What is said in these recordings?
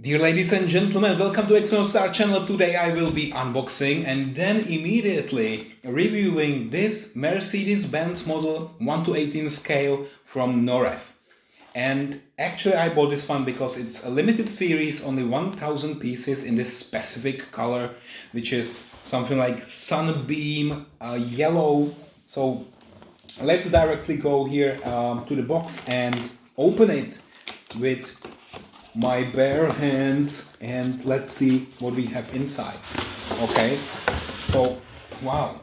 Dear ladies and gentlemen, welcome to Star channel. Today I will be unboxing and then immediately reviewing this Mercedes-Benz model 1:18 scale from Norev. And actually I bought this one because it's a limited series, only 1000 pieces in this specific color, which is something like sunbeam yellow. So let's directly go here to the box and open it with my bare hands, and let's see what we have inside. Okay, so wow,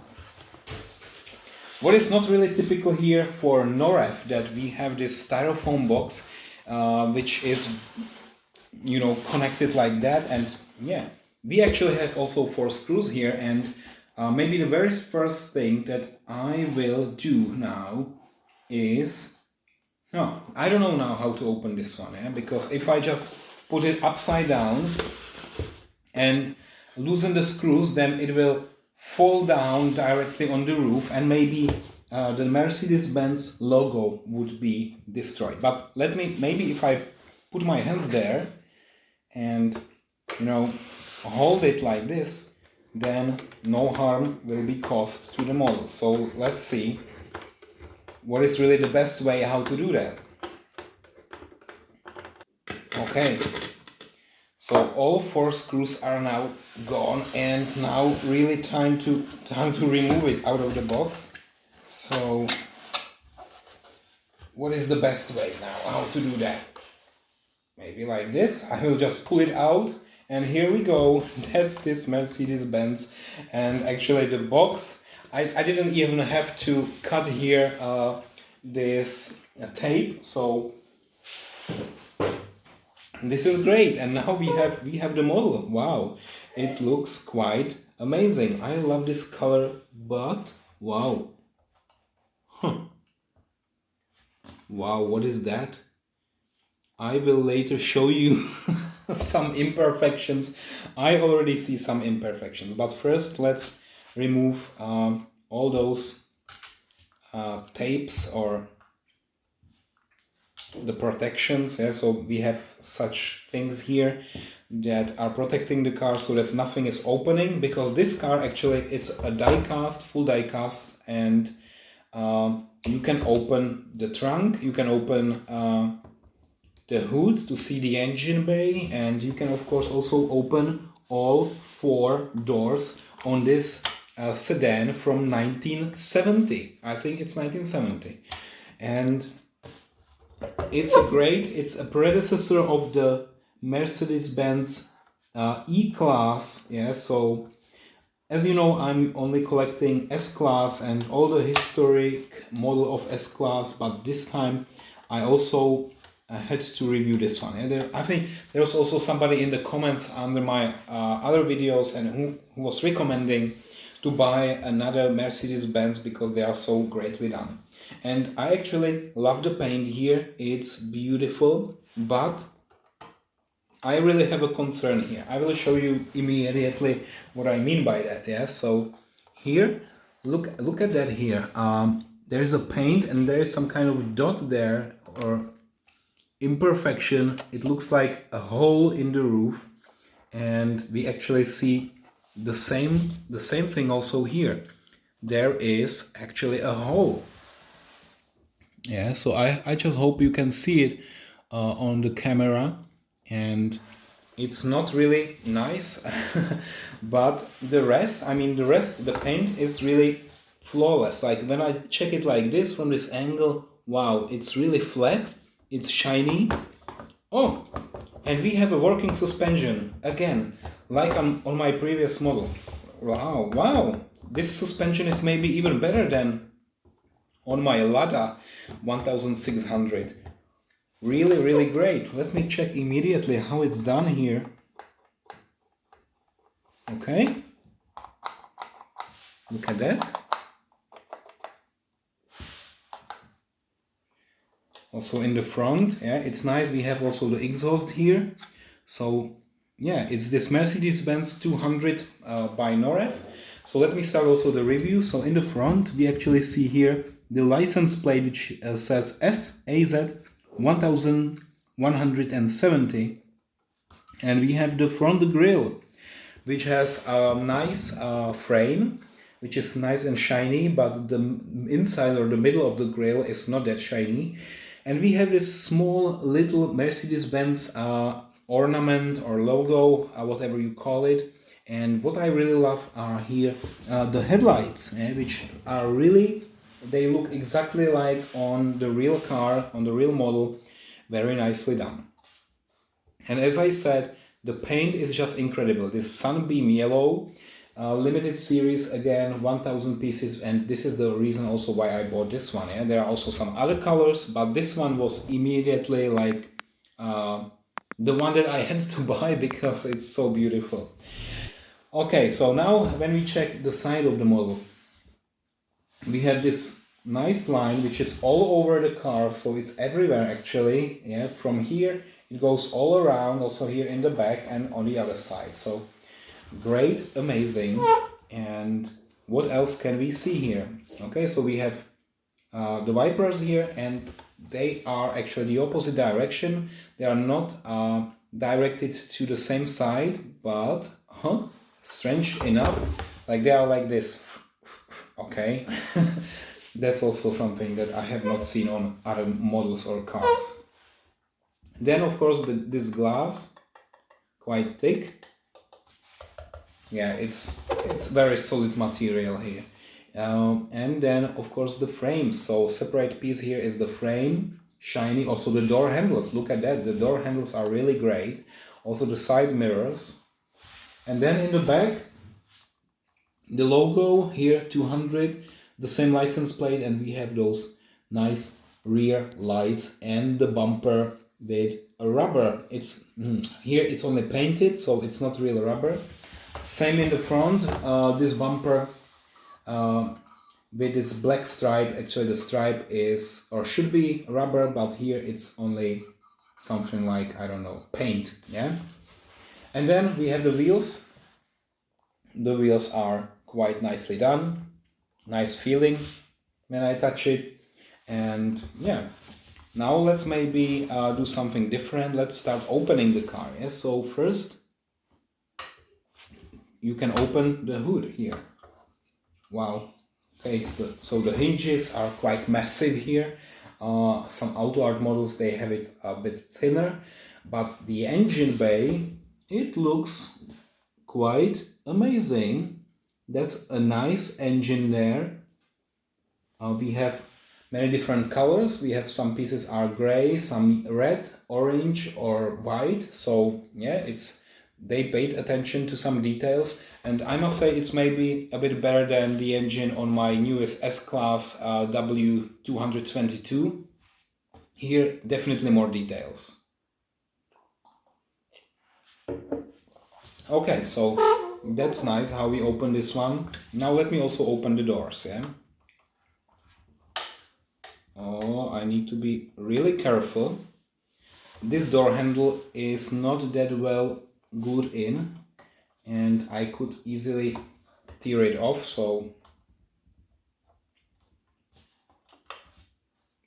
what is not really typical here for Norev, that we have this styrofoam box which is, you know, connected like that. And yeah, we actually have also 4 screws here. And maybe the very first thing that I will do now is, no, I don't know now how to open this one, because if I just put it upside down and loosen the screws, then it will fall down directly on the roof, and maybe the Mercedes-Benz logo would be destroyed. But maybe if I put my hands there and, you know, hold it like this, then no harm will be caused to the model. So let's see what is really the best way how to do that. Okay, so all 4 screws are now gone, and now really time to remove it out of the box. So what is the best way now how to do that? Maybe like this. I will just pull it out, and here we go. That's this Mercedes-Benz. And actually the box, I didn't even have to cut here this tape, so this is great. And now we have the model. Wow, it looks quite amazing. I love this color, but wow. Wow, what is that? I will later show you some imperfections. I already see some imperfections, but first let's remove all those tapes or the protections. Yeah, so we have such things here that are protecting the car so that nothing is opening, because this car actually, it's a die-cast, full die-cast, and you can open the trunk, you can open the hood to see the engine bay, and you can of course also open all 4 doors on this sedan from 1970. I think it's 1970. And it's a predecessor of the Mercedes-Benz E-Class. Yeah, so as you know, I'm only collecting S-Class and all the historic model of S-Class, but this time I also had to review this one. And I think there was also somebody in the comments under my other videos and who was recommending to buy another Mercedes-Benz because they are so greatly done. And I actually love the paint here. It's beautiful, but I really have a concern here. I will show you immediately what I mean by that. Yeah, so here, look at that here. There is a paint and there is some kind of dot there, or imperfection. It looks like a hole in the roof, and we actually see the same thing also here. There is actually a hole. Yeah, so I just hope you can see it on the camera, and it's not really nice. But the rest, the paint is really flawless. Like when I check it like this from this angle, wow, it's really flat, it's shiny. Oh, and we have a working suspension again, like on my previous model. Wow, this suspension is maybe even better than on my Lada 1600. Really great. Let me check immediately how it's done here. Okay, look at that. Also in the front, yeah, it's nice. We have also the exhaust here. So yeah, it's this Mercedes-Benz 200 by Norev. So let me start also the review. So in the front, we actually see here the license plate, which says SAZ 1170. And we have the front grille, which has a nice frame, which is nice and shiny, but the inside or the middle of the grille is not that shiny. And we have this small little Mercedes-Benz ornament or logo, whatever you call it. And what I really love are here the headlights, which are really, they look exactly like on the real car, on the real model, very nicely done. And as I said, the paint is just incredible. This Sunbeam Yellow, limited series, again, 1000 pieces, and this is the reason also why I bought this one. Yeah? There are also some other colors, but this one was immediately like the one that I had to buy because it's so beautiful. Okay, so now when we check the side of the model, we have this nice line which is all over the car, so it's everywhere actually. Yeah, from here it goes all around, also here in the back and on the other side. So great, amazing. And what else can we see here? Okay, so we have the wipers here, and they are actually the opposite direction. They are not directed to the same side, but strange enough, like they are like this. Okay. That's also something that I have not seen on other models or cars. Then of course this glass, quite thick. Yeah, it's very solid material here. And then of course the frames. So separate piece here is the frame, shiny. Also the door handles, look at that, the door handles are really great. Also the side mirrors. And then in the back, the logo here, 200, the same license plate, and we have those nice rear lights and the bumper with a rubber. It's here it's only painted, so it's not real rubber. Same in the front, this bumper with this black stripe. Actually the stripe is or should be rubber, but here it's only something like, I don't know, paint. Yeah. And then we have the wheels. The wheels are quite nicely done, nice feeling when I touch it. And yeah, now let's maybe do something different. Let's start opening the car. Yeah? So first you can open the hood here. Wow. Okay, so the hinges are quite massive here. Some auto art models, they have it a bit thinner, but the engine bay, it looks quite amazing. That's a nice engine there. We have many different colors. We have some pieces are gray, some red, orange or white. So yeah, they paid attention to some details, and I must say it's maybe a bit better than the engine on my newest S-Class W115. Here definitely more details. Okay, so that's nice how we open this one. Now let me also open the doors, yeah? Oh, I need to be really careful. This door handle is not that well glued in, and I could easily tear it off, so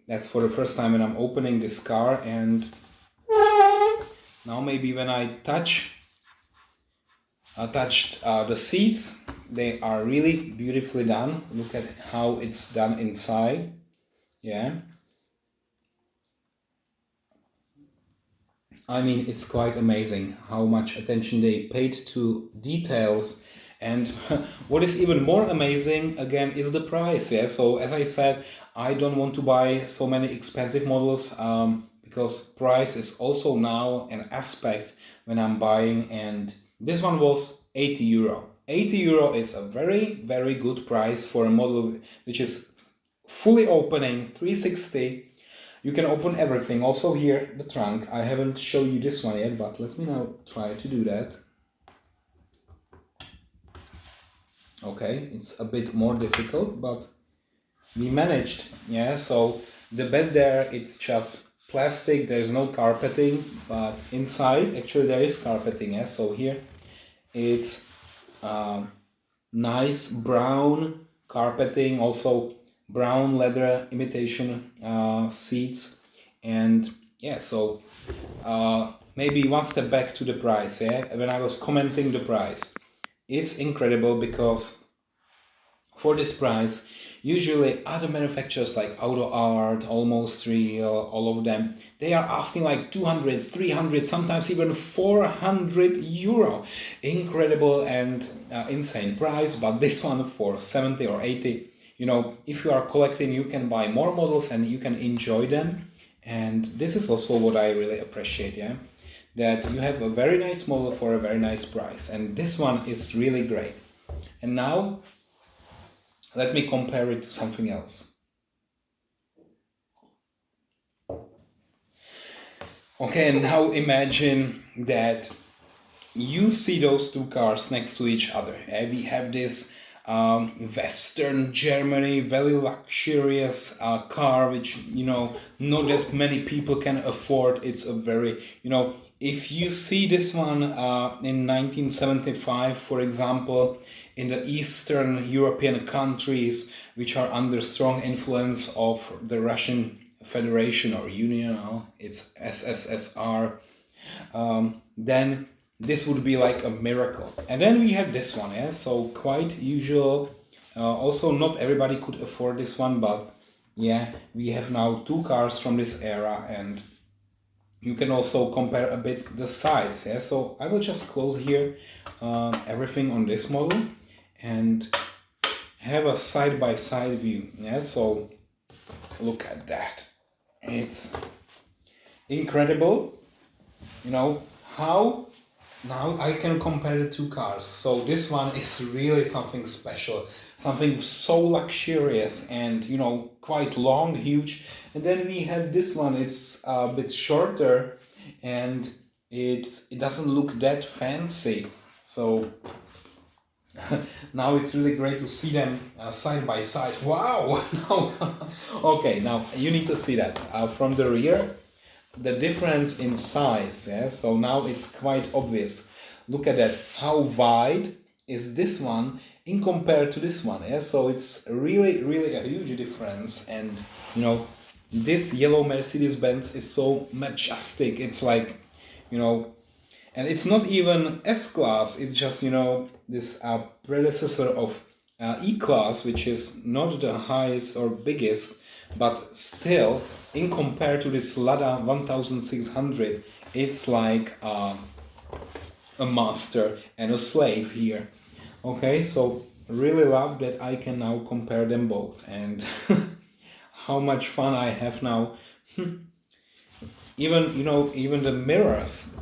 that's for the first time when I'm opening this car. And now maybe when I touched the seats, they are really beautifully done. Look at how it's done inside. Yeah, I mean, it's quite amazing how much attention they paid to details. And what is even more amazing, again, is the price. Yeah, so as I said, I don't want to buy so many expensive models because price is also now an aspect when I'm buying. And this one was 80 euro. 80 euro is a very, very good price for a model which is fully opening, 360. You can open everything. Also here, the trunk. I haven't shown you this one yet, but let me now try to do that. Okay, it's a bit more difficult, but we managed. Yeah, so the bed there, it's just plastic. There's no carpeting, but inside, actually there is carpeting. Yeah, so here it's nice brown carpeting, also brown leather imitation seats. And yeah, so maybe one step back to the price, when I was commenting the price. It's incredible because for this price, usually other manufacturers like Auto Art, Almost Real, all of them, they are asking like 200, 300, sometimes even 400 euro. Incredible and insane price, but this one for 70 or 80, if you are collecting, you can buy more models and you can enjoy them. And this is also what I really appreciate, that you have a very nice model for a very nice price. And this one is really great. And now, let me compare it to something else. Okay, and now imagine that you see those two cars next to each other. We have this Western Germany, very luxurious car, which, not that many people can afford. It's a very, if you see this one in 1975, for example, in the Eastern European countries, which are under strong influence of the Russian Federation or Union, it's SSSR, then this would be like a miracle. And then we have this one, so quite usual. Also, not everybody could afford this one, but we have now two cars from this era, and you can also compare a bit the size. So I will just close here everything on this model and have a side-by-side view. So look at that. It's incredible, how now I can compare the two cars. So this one is really something special, something so luxurious and, quite long, huge. And then we have this one, it's a bit shorter and it doesn't look that fancy. So now it's really great to see them side by side. Wow! Okay, now you need to see that from the rear. The difference in size, so now it's quite obvious. Look at that, how wide is this one in compared to this one, so it's really, really a huge difference. And this yellow Mercedes-Benz is so majestic. It's like, and it's not even S-Class, it's just, this predecessor of E-Class, which is not the highest or biggest, but still, in compared to this W115, it's like a master and a slave here. Okay, so really love that I can now compare them both, and how much fun I have now. Even the mirrors,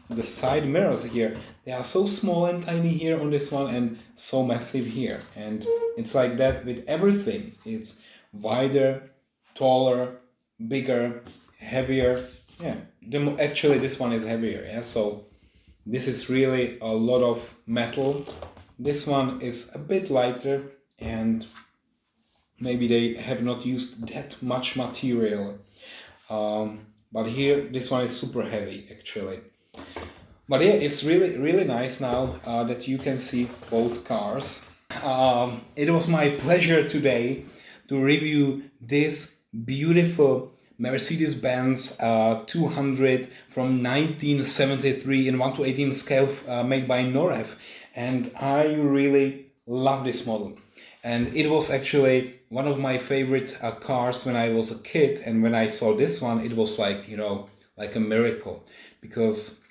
the side mirrors here, they are so small and tiny here on this one and so massive here. And it's like that with everything. It's wider, taller, bigger, heavier. Actually this one is heavier, so this is really a lot of metal. This one is a bit lighter and maybe they have not used that much material. But here, this one is super heavy, actually. But it's really, really nice now that you can see both cars. It was my pleasure today to review this beautiful Mercedes-Benz 200 from 1973 in 1:18 scale made by Norev. And I really love this model. And it was actually one of my favorite cars when I was a kid. And when I saw this one, it was like, like a miracle. Because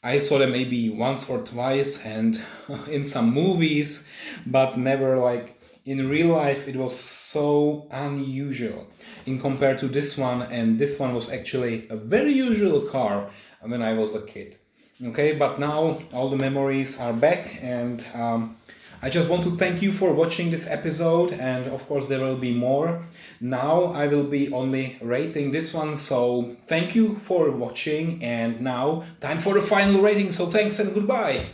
I saw them maybe once or twice and in some movies, but never like in real life. It was so unusual in compared to this one. And this one was actually a very usual car when I was a kid. Okay, but now all the memories are back, and I just want to thank you for watching this episode, and of course there will be more. Now I will be only rating this one, so thank you for watching, and now time for the final rating, so thanks and goodbye!